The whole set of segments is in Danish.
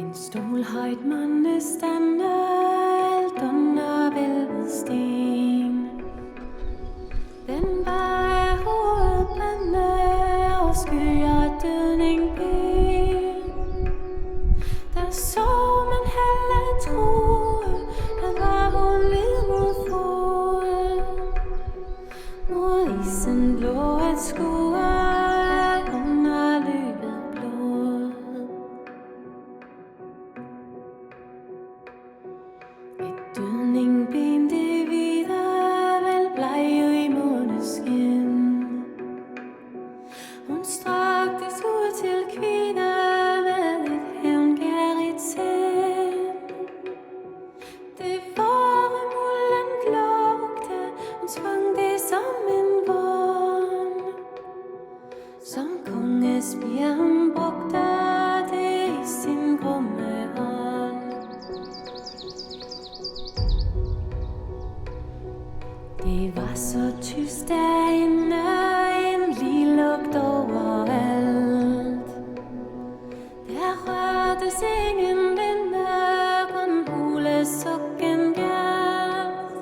En stol højt måne stander alt under vælvet sten. Den var hovedblande og skyer dødning ben. Der så man halve troe, at var hun led mod foden. Mod isen lå et skue under løbet blod. Et dødningben det videre vel bleget i måneskin. Hun straktes ud til kvinder med et hævngærigt sind. Det var mulden glugte, hun svang det som en vogn. Som kongespirer hun brugte det i sin grumme hånd. Det var så tyst derinde, en lille lugt overalt. Der rørtes ingen vinde, kun hulesukken gjaldt.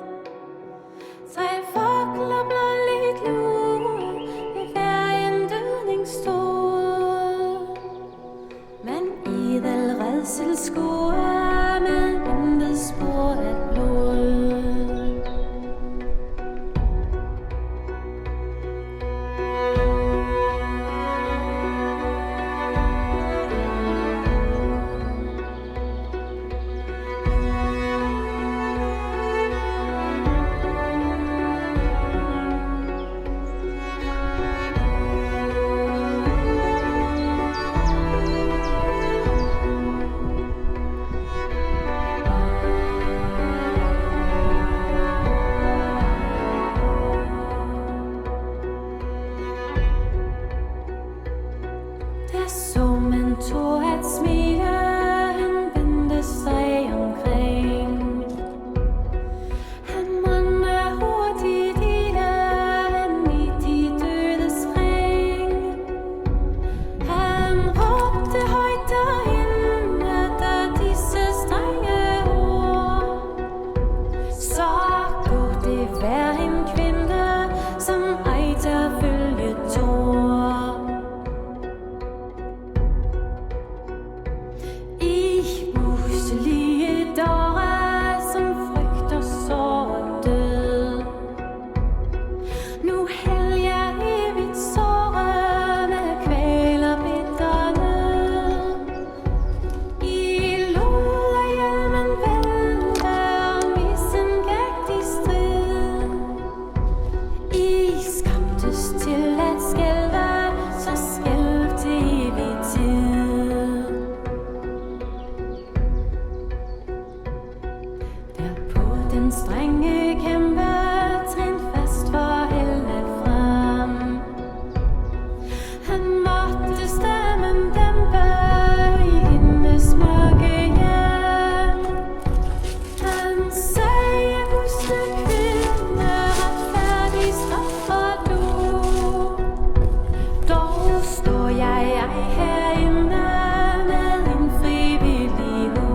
3 fakler blåligt lue ved hver en dødningsstol. Men idel redsel skue med intet spor af blod. Der så man to at smile, han vendte sig omkring. Han måtte hurtigt ile, han midt i dødes ring. Han råbte højt derinde, da disse strenge ord. Så gå det hver en kvinde, som ej der følge Thor. Den strenge kæmpe trin fast for hælde frem. Han måtte stemmen dæmpe i hendes mørke hjem. Han sagde, huske kvinde, retfærdig straffer du. Dog står jeg herinde med en frivillig hu.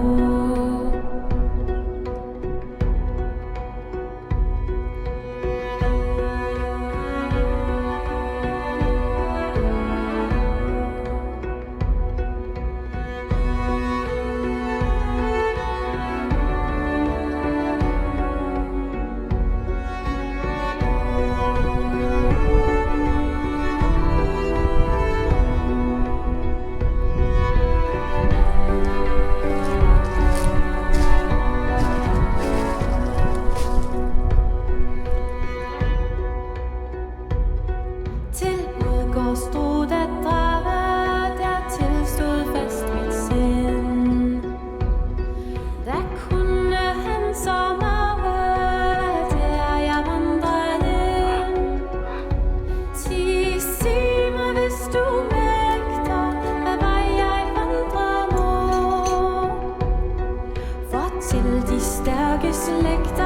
Stod at drage, dertil stod fast mit sind. Der kunne han så meget, der jeg vandrede ind. Sig mig, hvis du vægter, hvad vej jeg vandrer må. For til de stærke slægter